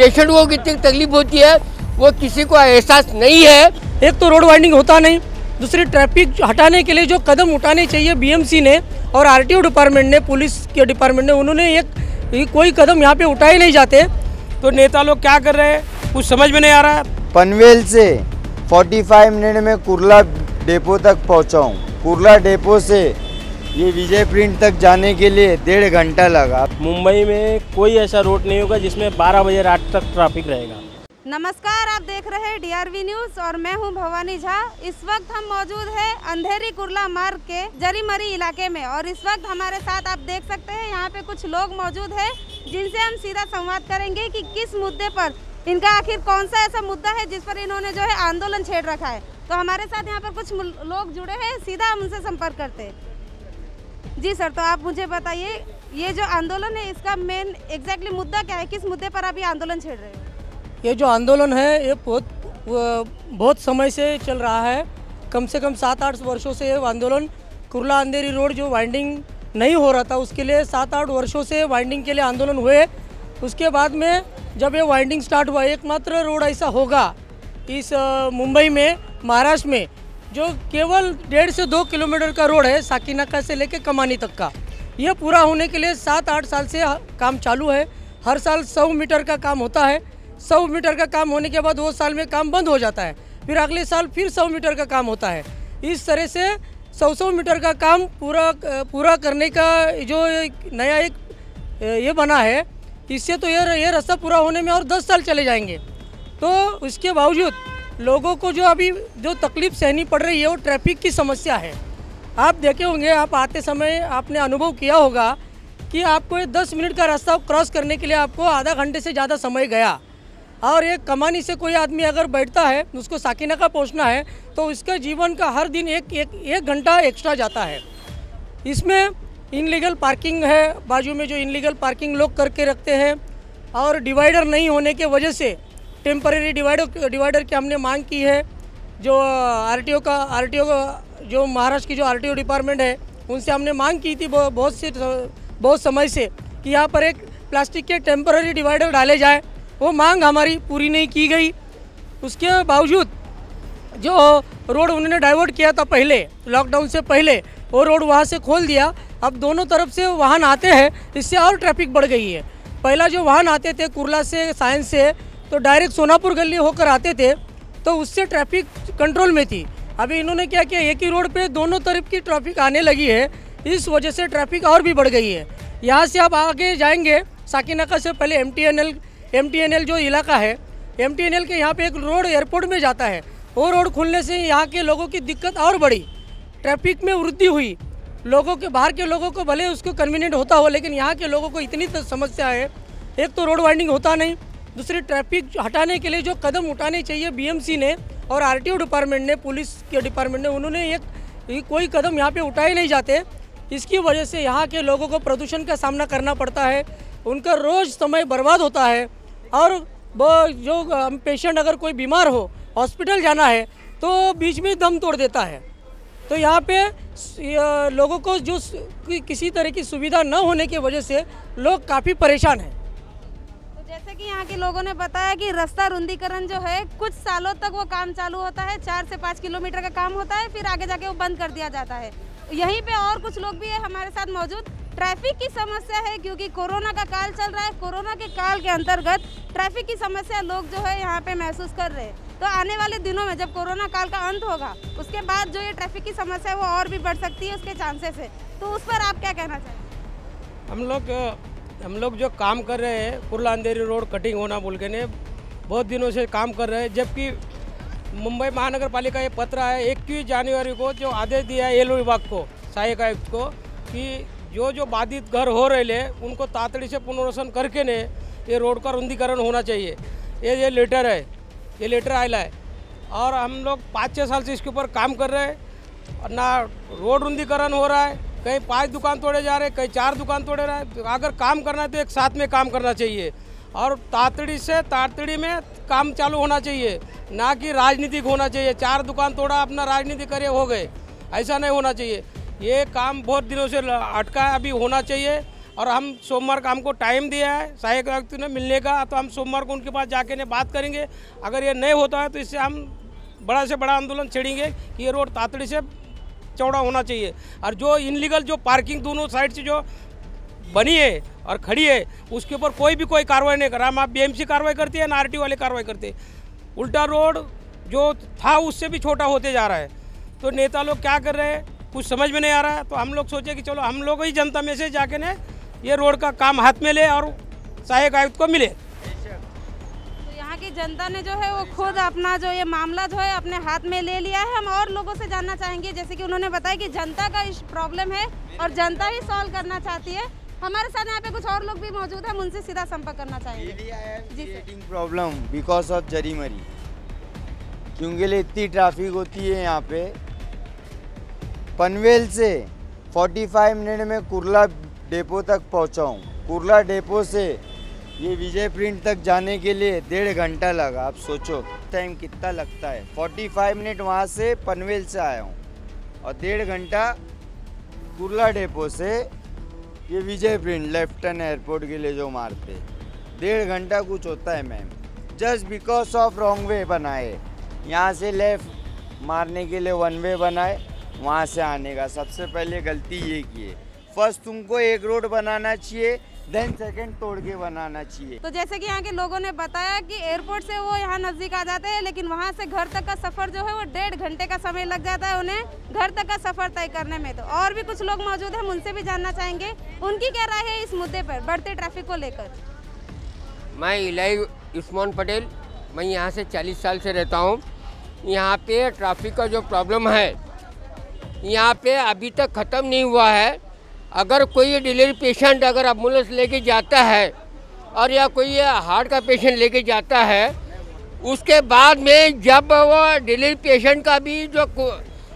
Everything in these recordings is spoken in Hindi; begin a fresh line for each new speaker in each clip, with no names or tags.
पेशेंट को कितनी तकलीफ होती है वो किसी को एहसास नहीं है।
एक तो रोड वाइंडिंग होता नहीं, दूसरी ट्रैफिक हटाने के लिए जो कदम उठाने चाहिए बीएमसी ने और आरटीओ डिपार्टमेंट ने, पुलिस के डिपार्टमेंट ने, उन्होंने कोई कदम यहाँ पे उठाए नहीं जाते।
तो नेता लोग क्या कर रहे हैं कुछ समझ में नहीं आ रहा है।
पनवेल से 45 मिनट में कुर्ला डेपो तक पहुँचा हूँ। कुर्ला डेपो से ये विजय प्रिंट तक जाने के लिए 1.5 घंटा लगा।
मुंबई में कोई ऐसा रोड नहीं होगा जिसमें 12 बजे रात तक ट्रैफिक रहेगा।
नमस्कार, आप देख रहे हैं डीआरवी न्यूज और मैं हूं भवानी झा। इस वक्त हम मौजूद हैं अंधेरी कुर्ला मार्ग के जरीमरी इलाके में और इस वक्त हमारे साथ आप देख सकते हैं यहाँ पे कुछ लोग मौजूद हैं जिनसे हम सीधा संवाद करेंगे कि किस मुद्दे पर इनका आखिर कौन सा ऐसा मुद्दा है जिस पर इन्होंने जो है आंदोलन छेड़ रखा है। तो हमारे साथ यहाँ पर कुछ लोग जुड़े हैं, सीधा हम उनसे संपर्क करते हैं। जी सर, तो आप मुझे बताइए ये जो आंदोलन है इसका मेन एग्जैक्टली मुद्दा क्या है, किस मुद्दे पर आप ये आंदोलन छेड़ रहे हैं?
ये जो आंदोलन है ये बहुत समय से चल रहा है। कम से कम 7-8 वर्षों से ये आंदोलन, कुर्ला अंधेरी रोड जो वाइंडिंग नहीं हो रहा था उसके लिए 7-8 वर्षों से वाइंडिंग के लिए आंदोलन हुए। उसके बाद में जब ये वाइंडिंग स्टार्ट हुआ, एकमात्र रोड ऐसा होगा इस मुंबई में, महाराष्ट्र में, जो केवल 1.5 से 2 किलोमीटर का रोड है साकीनाका से लेके कमानी तक का। ये पूरा होने के लिए 7-8 साल से काम चालू है। हर साल 100 मीटर का काम होता है। 100 मीटर का काम होने के बाद वो साल में काम बंद हो जाता है, फिर अगले साल फिर 100 मीटर का काम होता है। इस तरह से 100 मीटर का काम पूरा करने का जो नया एक ये बना है, इससे तो ये रास्ता पूरा होने में और 10 साल चले जाएंगे। तो उसके बावजूद लोगों को जो अभी जो तकलीफ सहनी पड़ रही है वो ट्रैफिक की समस्या है। आप देखे होंगे, आप आते समय आपने अनुभव किया होगा कि आपको 10 मिनट का रास्ता क्रॉस करने के लिए आपको आधा घंटे से ज़्यादा समय गया। और एक कमानी से कोई आदमी अगर बैठता है, उसको साकीनाका पहुंचना है, तो उसका जीवन का हर दिन एक घंटा एक्स्ट्रा जाता है। इसमें इनलीगल पार्किंग है, बाजू में जो इनलीगल पार्किंग लोग करके रखते हैं, और डिवाइडर नहीं होने के वजह से टेम्परेरी डिवाइडर की हमने मांग की है। जो आरटीओ का जो महाराष्ट्र की जो आरटीओ डिपार्टमेंट है उनसे हमने मांग की थी बहुत समय से कि यहाँ पर एक प्लास्टिक के टेम्परेरी डिवाइडर डाले जाए। वो मांग हमारी पूरी नहीं की गई। उसके बावजूद जो रोड उन्होंने डाइवर्ट किया था पहले, लॉकडाउन से पहले, वो रोड वहाँ से खोल दिया। अब दोनों तरफ से वाहन आते हैं, इससे और ट्रैफिक बढ़ गई है। पहला जो वाहन आते थे कुर्ला से, साइंस से, तो डायरेक्ट सोनापुर गली होकर आते थे, तो उससे ट्रैफिक कंट्रोल में थी। अभी इन्होंने क्या किया, एक ही रोड पे दोनों तरफ की ट्रैफिक आने लगी है, इस वजह से ट्रैफिक और भी बढ़ गई है। यहाँ से आप आगे जाएंगे, साकीनाका से पहले एमटीएनएल जो इलाका है, एमटीएनएल के यहाँ पे एक रोड एयरपोर्ट में जाता है। वो रोड खुलने से यहाँ के लोगों की दिक्कत और बढ़ी, ट्रैफिक में वृद्धि हुई। लोगों के, बाहर के लोगों को भले उसको कन्वीनियंट होता हो, लेकिन यहाँ के लोगों को इतनी समस्या है। एक तो रोड वाइंडिंग होता नहीं, दूसरी ट्रैफिक हटाने के लिए जो कदम उठाने चाहिए बीएमसी ने और आरटीओ डिपार्टमेंट ने, पुलिस के डिपार्टमेंट ने, उन्होंने कोई कदम यहाँ पे उठाए नहीं जाते। इसकी वजह से यहाँ के लोगों को प्रदूषण का सामना करना पड़ता है, उनका रोज़ समय बर्बाद होता है। और वो जो पेशेंट अगर कोई बीमार हो, हॉस्पिटल जाना है, तो बीच में दम तोड़ देता है। तो यहाँ पे लोगों को जो किसी तरह की सुविधा न होने की वजह से लोग काफ़ी परेशान हैं।
जैसे कि यहाँ के लोगों ने बताया कि रास्ता रुंदीकरण जो है कुछ सालों तक वो काम चालू होता है, 4 से 5 किलोमीटर का काम होता है, फिर आगे जाके वो बंद कर दिया जाता है। यहीं पे और कुछ लोग भी है हमारे साथ मौजूद। ट्रैफिक की समस्या है क्योंकि कोरोना का काल चल रहा है। कोरोना के काल के अंतर्गत ट्रैफिक की समस्या लोग जो है यहाँ पे महसूस कर रहे हैं। तो आने वाले दिनों में जब कोरोना काल का अंत होगा, उसके बाद जो ये ट्रैफिक की समस्या है वो और भी बढ़ सकती है, उसके चांसेस है। तो उस पर आप क्या कहना चाहेंगे?
हम लोग जो काम कर रहे हैं, कुर्ला अंधेरी रोड कटिंग होना बोल के ने बहुत दिनों से काम कर रहे हैं। जबकि मुंबई महानगर पालिका ये पत्र है 21 जनवरी को जो आदेश दिया है एल विभाग को, सहायक आयुक्त को, कि जो बाधित घर हो रहे ले उनको तातड़ी से पुनर्वसन करके ने ये रोड का रुंदीकरण होना चाहिए। ये लेटर है, ये लेटर आया है और हम लोग 5-6 साल से इसके ऊपर काम कर रहे हैं। ना रोड रुंदीकरण हो रहा है, कहीं 5 दुकान तोड़े जा रहे हैं, कहीं 4 दुकान तोड़े रहे हैं। अगर काम करना है तो एक साथ में काम करना चाहिए और तातड़ी में काम चालू होना चाहिए, ना कि राजनीतिक होना चाहिए। 4 दुकान तोड़ा, अपना राजनीति करे, हो गए, ऐसा नहीं होना चाहिए। ये काम बहुत दिनों से अटका है, अभी होना चाहिए। और हम सोमवार का हमको टाइम दिया है सहायक आयुक्त ने मिलने का, तो हम सोमवार को उनके पास जाके ने बात करेंगे। अगर ये नहीं होता है तो इससे हम बड़ा से बड़ा आंदोलन छेड़ेंगे कि ये रोड तातड़ी से चौड़ा होना चाहिए। और जो इनलीगल जो पार्किंग दोनों साइड से जो बनी है और खड़ी है उसके ऊपर कोई कार्रवाई नहीं कर रहा। हम आप बीएमसी कार्रवाई करती है ना आरटीओ वाले कार्रवाई करते हैं। उल्टा रोड जो था उससे भी छोटा होते जा रहा है। तो नेता लोग क्या कर रहे हैं कुछ समझ में नहीं आ रहा है। तो हम लोग सोचे कि चलो हम लोग ही जनता में से जाके ने ये रोड का काम हाथ में ले और सहायक आयुक्त को मिले।
तो यहाँ की जनता ने जो है वो खुद अपना जो ये मामला जो है अपने हाथ में ले लिया है। हम और लोगों से जानना चाहेंगे, जैसे कि उन्होंने बताया कि जनता का इस प्रॉब्लम है और जनता ही सॉल्व करना चाहती है। हमारे साथ यहाँ पे कुछ और लोग भी मौजूद हैं, हम उनसे सीधा संपर्क करना चाहेंगे।
Creating problem because of Jarimari, क्योंकि इतनी ट्रैफिक होती है यहाँ पे। पनवेल से 45 मिनट में कुर्ला डेपो तक पहुँचा हूँ। कुर्ला डेपो से ये विजय प्रिंट तक जाने के लिए 1.5 घंटा लगा। आप सोचो टाइम कितना लगता है। 45 मिनट वहाँ से पनवेल से आया हूँ और 1.5 घंटा कुर्ला डेपो से ये विजय प्रिंट लेफ्टन एयरपोर्ट के लिए जो मारते 1.5 घंटा कुछ होता है ma'am. Just because of wrong way बनाए, यहाँ से लेफ्ट मारने के लिए 1 वे बनाए, वहाँ से आने का सबसे पहले गलती ये की है। फर्स्ट तुमको एक रोड बनाना चाहिए, देन सेकंड तोड़ के बनाना चाहिए।
तो जैसे कि यहाँ के लोगों ने बताया कि एयरपोर्ट से वो यहाँ नज़दीक आ जाते हैं, लेकिन वहाँ से घर तक का सफ़र जो है वो 1.5 घंटे का समय लग जाता है उन्हें घर तक का सफ़र तय करने में। तो और भी कुछ लोग मौजूद हैं, हम उनसे भी जानना चाहेंगे उनकी क्या राय है इस मुद्दे पर बढ़ते ट्रैफिक को लेकर।
मैं इलाई उस्मान पटेल, मैं यहाँ से 40 साल से रहता हूँ। यहाँ पे ट्रैफिक का जो प्रॉब्लम है यहाँ पे अभी तक ख़त्म नहीं हुआ है। अगर कोई डिलीवरी पेशेंट अगर एम्बुलेंस लेके जाता है और या कोई हार्ट का पेशेंट लेके जाता है, उसके बाद में जब वो डिलीवरी पेशेंट का भी जो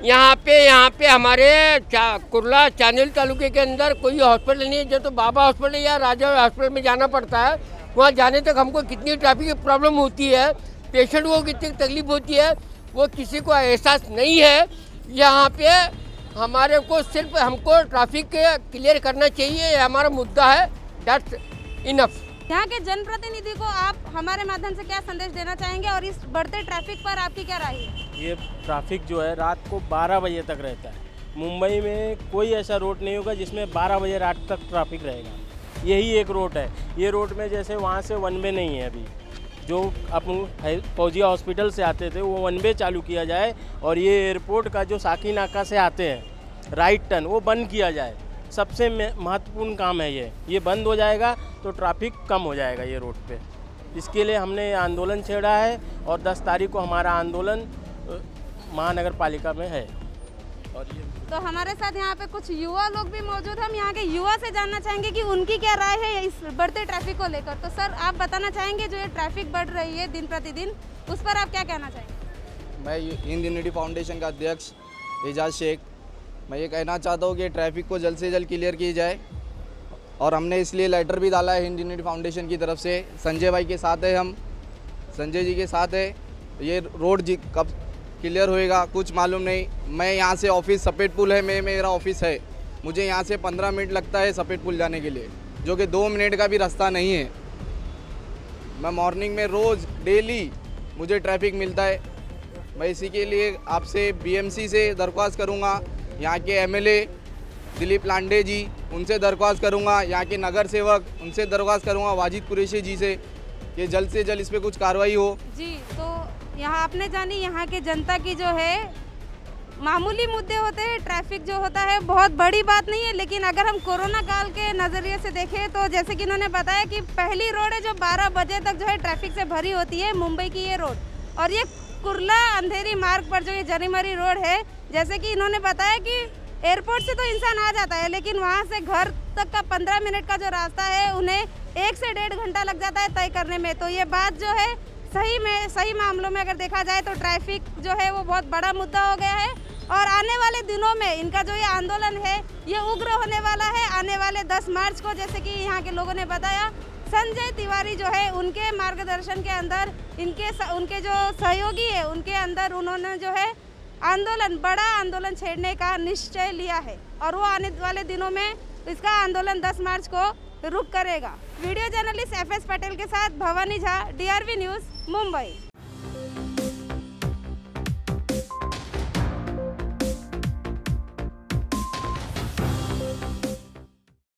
यहाँ पे हमारे कुर्ला चांदिल तालुके के अंदर कोई हॉस्पिटल नहीं है, जो तो बाबा हॉस्पिटल या राजा हॉस्पिटल में जाना पड़ता है। वहाँ जाने तक हमको कितनी ट्रैफिक की प्रॉब्लम होती है, पेशेंट को कितनी तकलीफ होती है, वो किसी को एहसास नहीं है। यहाँ पे हमारे को सिर्फ हमको ट्रैफिक क्लियर करना चाहिए, हमारा मुद्दा है, दैट्स इनफ।
यहाँ के जनप्रतिनिधि को आप हमारे माध्यम से क्या संदेश देना चाहेंगे और इस बढ़ते ट्रैफिक पर आपकी क्या राय है?
ये ट्रैफिक जो है रात को 12 बजे तक रहता है। मुंबई में कोई ऐसा रोड नहीं होगा जिसमें 12 बजे रात तक ट्रैफिक रहेगा। यही एक रोड है। ये रोड में जैसे वहाँ से 1 वे नहीं है अभी, जो अपन फौजिया हॉस्पिटल से आते थे वो 1 वे चालू किया जाए और ये एयरपोर्ट का जो साकी नाका से आते हैं राइट टर्न वो बंद किया जाए। सबसे महत्वपूर्ण काम है ये बंद हो जाएगा तो ट्रैफिक कम हो जाएगा ये रोड पे। इसके लिए हमने आंदोलन छेड़ा है और 10 तारीख को हमारा आंदोलन महानगर पालिका में है। और ये
तो हमारे साथ यहाँ पे कुछ युवा लोग भी मौजूद हैं, हम यहाँ के युवा से जानना चाहेंगे कि उनकी क्या राय है इस बढ़ते ट्रैफिक को लेकर। तो सर आप बताना चाहेंगे जो ये ट्रैफिक बढ़ रही है दिन प्रतिदिन, उस पर आप क्या कहना चाहेंगे?
मैं हिंद यूनिटी फाउंडेशन का अध्यक्ष एजाज शेख, मैं ये कहना चाहता हूँ कि ट्रैफिक को जल्द से जल्द क्लियर की जाए और हमने इसलिए लेटर भी डाला है हिंद यूनिटी फाउंडेशन की तरफ से। संजय भाई के साथ है, हम संजय जी के साथ है। ये रोड जी कब क्लियर होएगा कुछ मालूम नहीं। मैं यहाँ से ऑफिस सफ़ेद पुल है, मेरा ऑफिस है, मुझे यहाँ से 15 मिनट लगता है सफ़ेद पुल जाने के लिए, जो कि 2 मिनट का भी रास्ता नहीं है। मैं मॉर्निंग में रोज़ डेली मुझे ट्रैफिक मिलता है। मैं इसी के लिए आपसे बीएमसी से दरख्वास्त करूँगा, यहाँ के एमएलए दिलीप लांडे जी उनसे दरख्वास्त करूँगा, यहाँ के नगर सेवक उनसे दरख्वास्त करूँगा, वाजिद कुरैशी जी से, कि जल्द से जल्द इस पर कुछ कार्रवाई हो।
जी, तो यहाँ आपने जानी यहाँ के जनता की जो है मामूली मुद्दे होते हैं, ट्रैफिक जो होता है बहुत बड़ी बात नहीं है। लेकिन अगर हम कोरोना काल के नज़रिए से देखें तो जैसे कि इन्होंने बताया कि पहली रोड है जो 12 बजे तक जो है ट्रैफिक से भरी होती है, मुंबई की ये रोड। और ये कुर्ला अंधेरी मार्ग पर जो ये जरीमरी रोड है, जैसे कि इन्होंने बताया कि एयरपोर्ट से तो इंसान आ जाता है, लेकिन वहाँ से घर तक का 15 मिनट का जो रास्ता है उन्हें 1 से 1.5 घंटा लग जाता है तय करने में। तो ये बात जो है सही मामलों में अगर देखा जाए तो ट्रैफिक जो है वो बहुत बड़ा मुद्दा हो गया है। और आने वाले दिनों में इनका जो ये आंदोलन है ये उग्र होने वाला है। आने वाले 10 मार्च को, जैसे कि यहाँ के लोगों ने बताया, संजय तिवारी जो है उनके मार्गदर्शन के अंदर उनके जो सहयोगी है उनके अंदर उन्होंने जो है बड़ा आंदोलन छेड़ने का निश्चय लिया है। और वो आने वाले दिनों में इसका आंदोलन 10 मार्च को रुक करेगा। वीडियो जर्नलिस्ट FS पटेल के साथ भवानी झा, DRV न्यूज़, मुंबई।